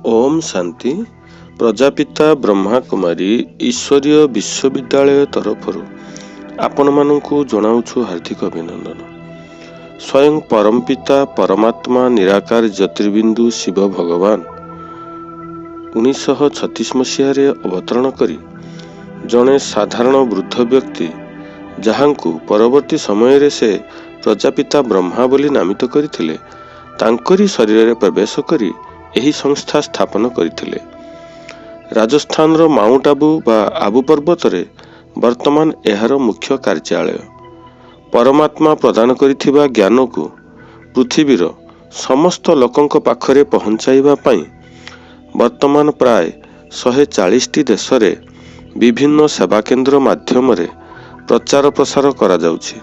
ओम शांति। प्रजापिता ब्रह्मा कुमारी ईश्वरीय विश्वविद्यालय तरफरु आपण मानकु जणाउछु हार्दिक अभिनंदन। स्वयं परमपिता परमात्मा निराकार ज्योतिर्बिंदु शिव भगवान 1936 मसीह अवतरण करी जड़े साधारण वृद्ध व्यक्ति जहांकु परवर्ती समय से प्रजापिता ब्रह्मा बोली नामित करथिले तांकरी शरीर रे प्रवेश करी एही संस्था स्थापन करथिले। राजस्थान रो माउंट आबू बा आबू पर्वत रे वर्तमान एहार मुख्य कार्यालय। परमात्मा प्रदान करिथिबा ज्ञान को पृथ्वीर समस्त लोकंक पाखरे पहुंचाइबा पई वर्तमान प्राय 140 देश रे विभिन्न सेवा केंद्र माध्यम रे प्रचार प्रसार करा जाउछि।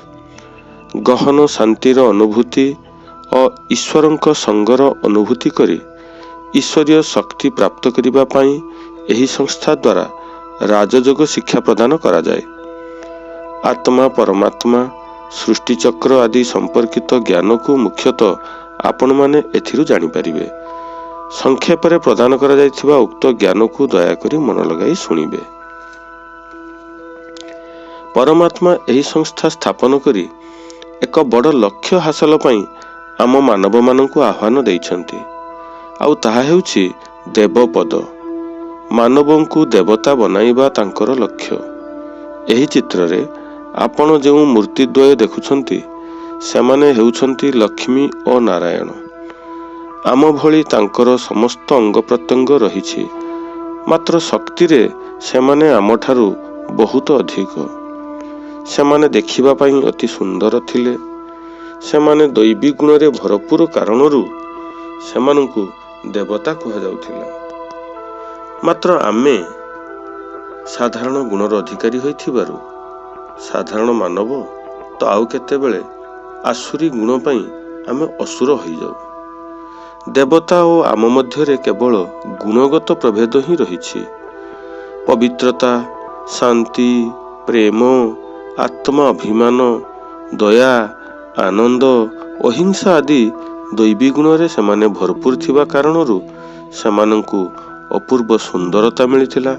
गहन शांतिर अनुभूति और ईश्वरंक संगर अनुभूति करी ईश्वरीय शक्ति प्राप्त करिबा पई एही संस्था द्वारा राजयोग शिक्षा प्रदान करा जाए। आत्मा परमात्मा सृष्टि चक्र आदि संपर्कित ज्ञान को मुख्यतः आपण माने एथिरु जानि परिबे। संक्षेप रे प्रदान करा जायथिबा उक्त ज्ञान को दया करी मन लगाई सुनिबे। परमात्मा एही संस्था स्थापन करी एक बड़ लक्ष्य हासिल पई आम मानव मानकु आह्वान दैछंती। आउ ताहा हेउछि देवपद। मानवंकु देवता बनाइबा तांकर लक्ष्य। एही चित्र रे आपण जेउ मूर्ति द्वय देखुछंती सेमाने हेउछंती लक्ष्मी और नारायण। आम भली तांकर समस्त अंग प्रत्यंग रहिछि, मात्र शक्ति रे सेमाने आमठारु बहुत अधिक। सेमाने देखिबा पई अति सुंदर थिले। सेमाने दैवी गुण रे भरपूर कारणरू सेमानंकु देवता कहा जाउथिला। मात्र आमे साधारण गुणर अधिकारी होइथिबारु साधारण मानव तो आउ केतेबेले आसुरी गुण पई आमे असुर होई जाउ। देवता और आम मध्यरे केवल गुणगत प्रभेद ही रहिछि। पवित्रता, शांति, प्रेम, आत्मा अभिमान, दया, आनंद, अहिंसा आदि दैवी गुण रे सेमाने भरपूर थिबा कारणरू सेमानंकु अपूर्व सुंदरता मिलिथिला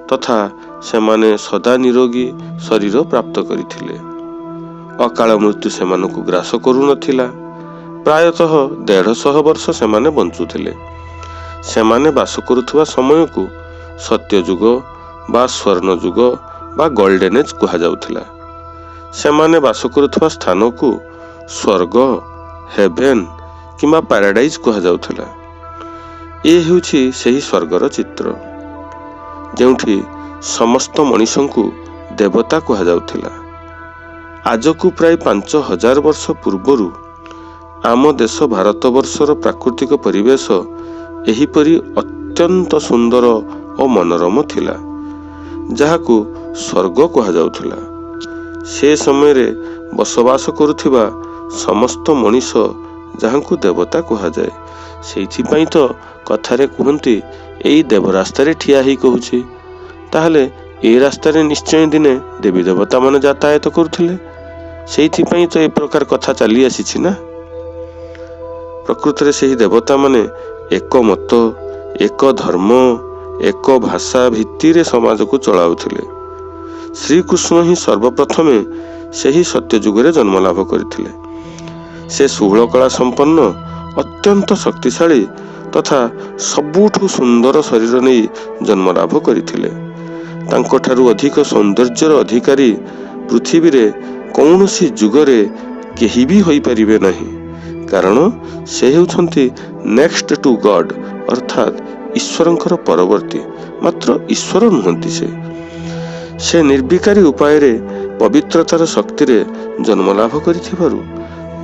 तथा सेमाने सदा निरोगी शरीर प्राप्त करिथिले। अकाल मृत्यु सेमानंकु ग्रास करू नथिला। प्रायतः 150 वर्ष सेमाने बंचुथिले। सेमाने बास करुथुवा समय को सत्य युग बा स्वर्ण युग बा गोल्डन एज कहा जाउथिला। सेमाने बास करुथुवा स्थान को स्वर्ग, हेभेन किंबा पैराडाइज कहा जाउथिला। ए हेउछि सेही स्वर्गर चित्र जेउठी समस्त मनुष्यंकु देवता कहा जाउथिला। आजकु प्राय 5000 वर्ष पूर्वरु आम देश भारत वर्षर प्राकृतिक परिवेश एहीपरि अत्यंत सुंदर और मनोरम थिला, जहाकु स्वर्ग कहा जाउथिला। से समय रे बसवास करुथिबा समस्त मनुष्य जहांकु देवता कहा जाए। सेइथि पई तो कथारे कहंती एई देव रास्ता रे ठिया ही कहूछि, ताहले ए रास्ता रे निश्चय दिने देवी देवता माने यातायात करुथिले। सेइथि पई तो ए प्रकार कथा चली आसीछि ना। प्रकृति रे सेही देवता माने एक मत, एक धर्म, एक भाषा भित्ति रे समाज को चलाउथिले। श्री कृष्ण ही सर्वप्रथमे सेही सत्य युग रे जन्म लाभ करथिले। से 16 कला संपन्न अत्यंत शक्तिशाली तथा सबुठु सुंदर शरीर नहीं जन्म लाभ करथिले। तांको ठारु अधिक सौंदर्यर अधिकारी पृथ्वी रे कौनसी युगरे केही भी होई परिबे नहीं, कारण से हेउछंती नेक्स्ट टू गॉड, अर्थात ईश्वरंकर परवर्ती, मात्र ईश्वर नुहंती। से निर्विकारी उपाय रे पवित्रतार शक्ति रे जन्म लाभ करिथिबारु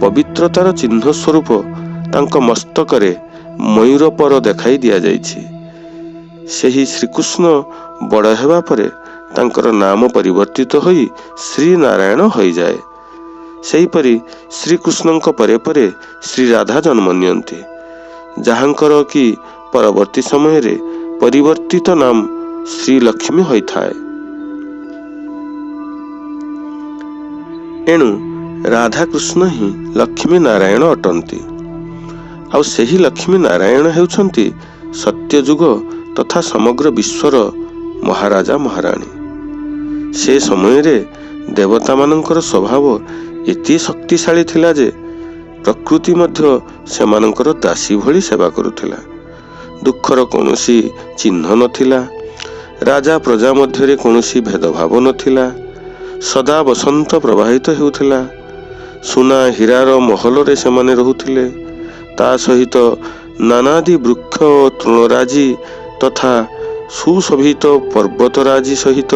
पवित्रतार चिन्ह स्वरूप तांको मस्तकरे मयूर पर देखाई दिया जाइछि। सेही श्रीकृष्ण बड़ हेबा परे तांकर नाम परिवर्तित होई श्री नारायण होई जाए। सेहीपरि श्रीकृष्णंक परे परे श्री राधा जन्म नियंती, जहांकर कि परवर्ती समय रे परिवर्तित नाम श्री लक्ष्मी होई थाए। एणु राधा कृष्ण ही लक्ष्मी नारायण अटंती। आउ सेही लक्ष्मी नारायण हेउछंती ସତ୍ୟଯୁଗ ତଥା ସମଗ୍ର ବିଶ୍ୱର ମହାରାଜା ମହାରାଣୀ। ସେ ସମୟରେ ଦେବତାମାନଙ୍କର ସ୍ୱଭାବ ଏତେ ଶକ୍ତିଶାଳୀ ଥିଲା ଯେ ପ୍ରକୃତି ମଧ୍ୟ ସେମାନଙ୍କର ଦାସୀ ଭଳି ସେବା କରୁଥିଲା। ଦୁଃଖର କୌଣସି ଚିହ୍ନ ନଥିଲା। ରାଜା ପ୍ରଜା ମଧ୍ୟରେ କୌଣସି ଭେଦଭାବ ନଥିଲା। ସଦା ବସନ୍ତ ପ୍ରବାହିତ ହେଉଥିଲା। ସୁନା ହୀରାର ମହଲରେ ସେମାନେ ରହୁଥିଲେ। ତା ସହିତ ନାନାଦି ବୃକ୍ଷ ଓ ତୃଣରାଜି ତଥା ସୁଶୋଭିତ ପର୍ବତରାଜି ସହିତ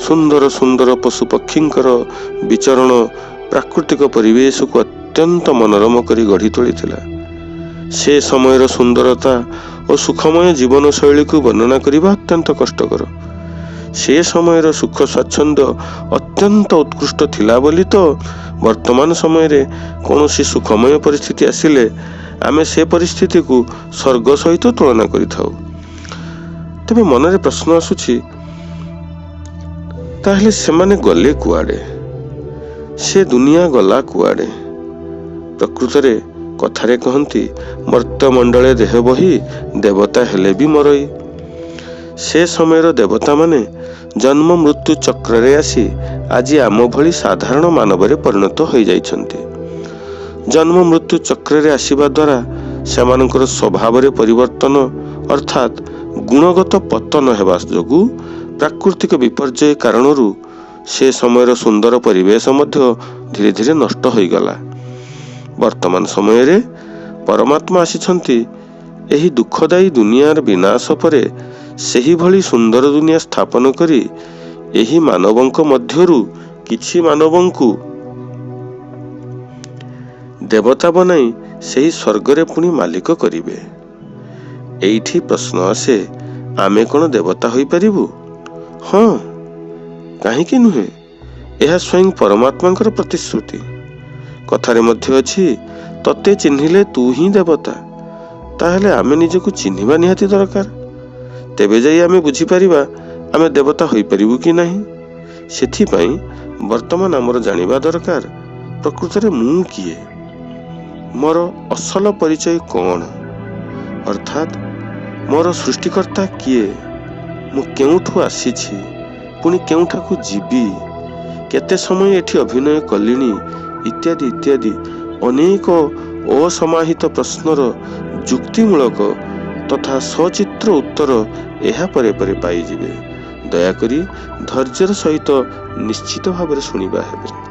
ସୁନ୍ଦର ସୁନ୍ଦର ପଶୁପକ୍ଷୀଙ୍କର ବିଚରଣ ପ୍ରାକୃତିକ ପରିବେଶକୁ ଅତ୍ୟନ୍ତ ମନୋରମ କରି ଗଢ଼ି ତୋଳିଥିଲା। ସେ ସମୟର ସୁନ୍ଦରତା ଓ ସୁଖମୟ ଜୀବନଶୈଳୀକୁ ବର୍ଣ୍ଣନା କରିବା ଅତ୍ୟନ୍ତ କଷ୍ଟକର। ସେ ସମୟର ସୁଖ ସ୍ୱାଚ୍ଛନ୍ଦ୍ୟ ଅତ୍ୟନ୍ତ ଉତ୍କୃଷ୍ଟ ଥିଲା ବୋଲି ତ ବର୍ତ୍ତମାନ ସମୟରେ କୌଣସି ସୁଖମୟ ପରିସ୍ଥିତି ଆସିଲେ ଆମେ ସେ ପରିସ୍ଥିତିକୁ ସ୍ୱର୍ଗ ସହିତ ତୁଳନା କରିଥାଉ। ତେବେ ମନରେ ପ୍ରଶ୍ନ ଆସୁଛି, ତାହେଲେ ସେମାନେ ଗଲେ କୁଆଡ଼େ? ସେ ଦୁନିଆ ଗଲା କୁଆଡ଼େ? ପ୍ରକୃତରେ କଥାରେ କହନ୍ତି, ମର୍ତ୍ତ୍ୟମଣ୍ଡଳେ ଦେହ ବହି ଦେବତା ହେଲେ ବି ମରଇ। ସେ ସମୟର ଦେବତାମାନେ ଜନ୍ମ ମୃତ୍ୟୁ ଚକ୍ରରେ ଆସି ଆଜି ଆମ ଭଳି ସାଧାରଣ ମାନବରେ ପରିଣତ ହୋଇଯାଇଛନ୍ତି। ଜନ୍ମ ମୃତ୍ୟୁ ଚକ୍ରରେ ଆସିବା ଦ୍ୱାରା ସେମାନଙ୍କର ସ୍ୱଭାବରେ ପରିବର୍ତ୍ତନ ଅର୍ଥାତ୍ ଗୁଣଗତ ପତନ ହେବା ଯୋଗୁଁ ପ୍ରାକୃତିକ ବିପର୍ଯ୍ୟୟ କାରଣରୁ ସେ ସମୟର ସୁନ୍ଦର ପରିବେଶ ମଧ୍ୟ ଧୀରେ ଧୀରେ ନଷ୍ଟ ହୋଇଗଲା। ବର୍ତ୍ତମାନ ସମୟରେ ପରମାତ୍ମା ଆସିଛନ୍ତି ଏହି ଦୁଃଖଦାୟୀ ଦୁନିଆର ବିନାଶ ପରେ ସେହିଭଳି ସୁନ୍ଦର ଦୁନିଆ ସ୍ଥାପନ କରି ଏହି ମାନବଙ୍କ ମଧ୍ୟରୁ କିଛି ମାନବଙ୍କୁ ଦେବତା ବନାଇ ସେହି ସ୍ୱର୍ଗରେ ପୁଣି ମାଲିକ କରିବେ। ଏଇଠି ପ୍ରଶ୍ନ ଆସେ, ଆମେ କ'ଣ ଦେବତା ହୋଇପାରିବୁ? ହଁ, କାହିଁକି ନୁହେଁ? ଏହା ସ୍ୱୟଂ ପରମାତ୍ମାଙ୍କର ପ୍ରତିଶ୍ରୁତି। କଥାରେ ମଧ୍ୟ ଅଛି, ତତେ ଚିହ୍ନିଲେ ତୁ ହିଁ ଦେବତା। ତାହେଲେ ଆମେ ନିଜକୁ ଚିହ୍ନିବା ନିହାତି ଦରକାର। ତେବେ ଯାଇ ଆମେ ବୁଝିପାରିବା ଆମେ ଦେବତା ହୋଇପାରିବୁ କି ନାହିଁ। ସେଥିପାଇଁ ବର୍ତ୍ତମାନ ଆମର ଜାଣିବା ଦରକାର, ପ୍ରକୃତରେ ମୁଁ କିଏ, ମୋର ଅସଲ ପରିଚୟ କ'ଣ, ଅର୍ଥାତ୍ ମୋର ସୃଷ୍ଟିକର୍ତ୍ତା କିଏ, ମୁଁ କେଉଁଠୁ ଆସିଛି, ପୁଣି କେଉଁଠାକୁ ଯିବି, କେତେ ସମୟ ଏଠି ଅଭିନୟ କଲିଣି, ଇତ୍ୟାଦି ଇତ୍ୟାଦି ଅନେକ ଅସମାହିତ ପ୍ରଶ୍ନର ଯୁକ୍ତିମୂଳକ ତଥା ସଚିତ୍ର ଉତ୍ତର ଏହା ପରେ ପରେ ପାଇଯିବେ। ଦୟାକରି ଧୈର୍ଯ୍ୟର ସହିତ ନିଶ୍ଚିତ ଭାବରେ ଶୁଣିବା ହେବେ।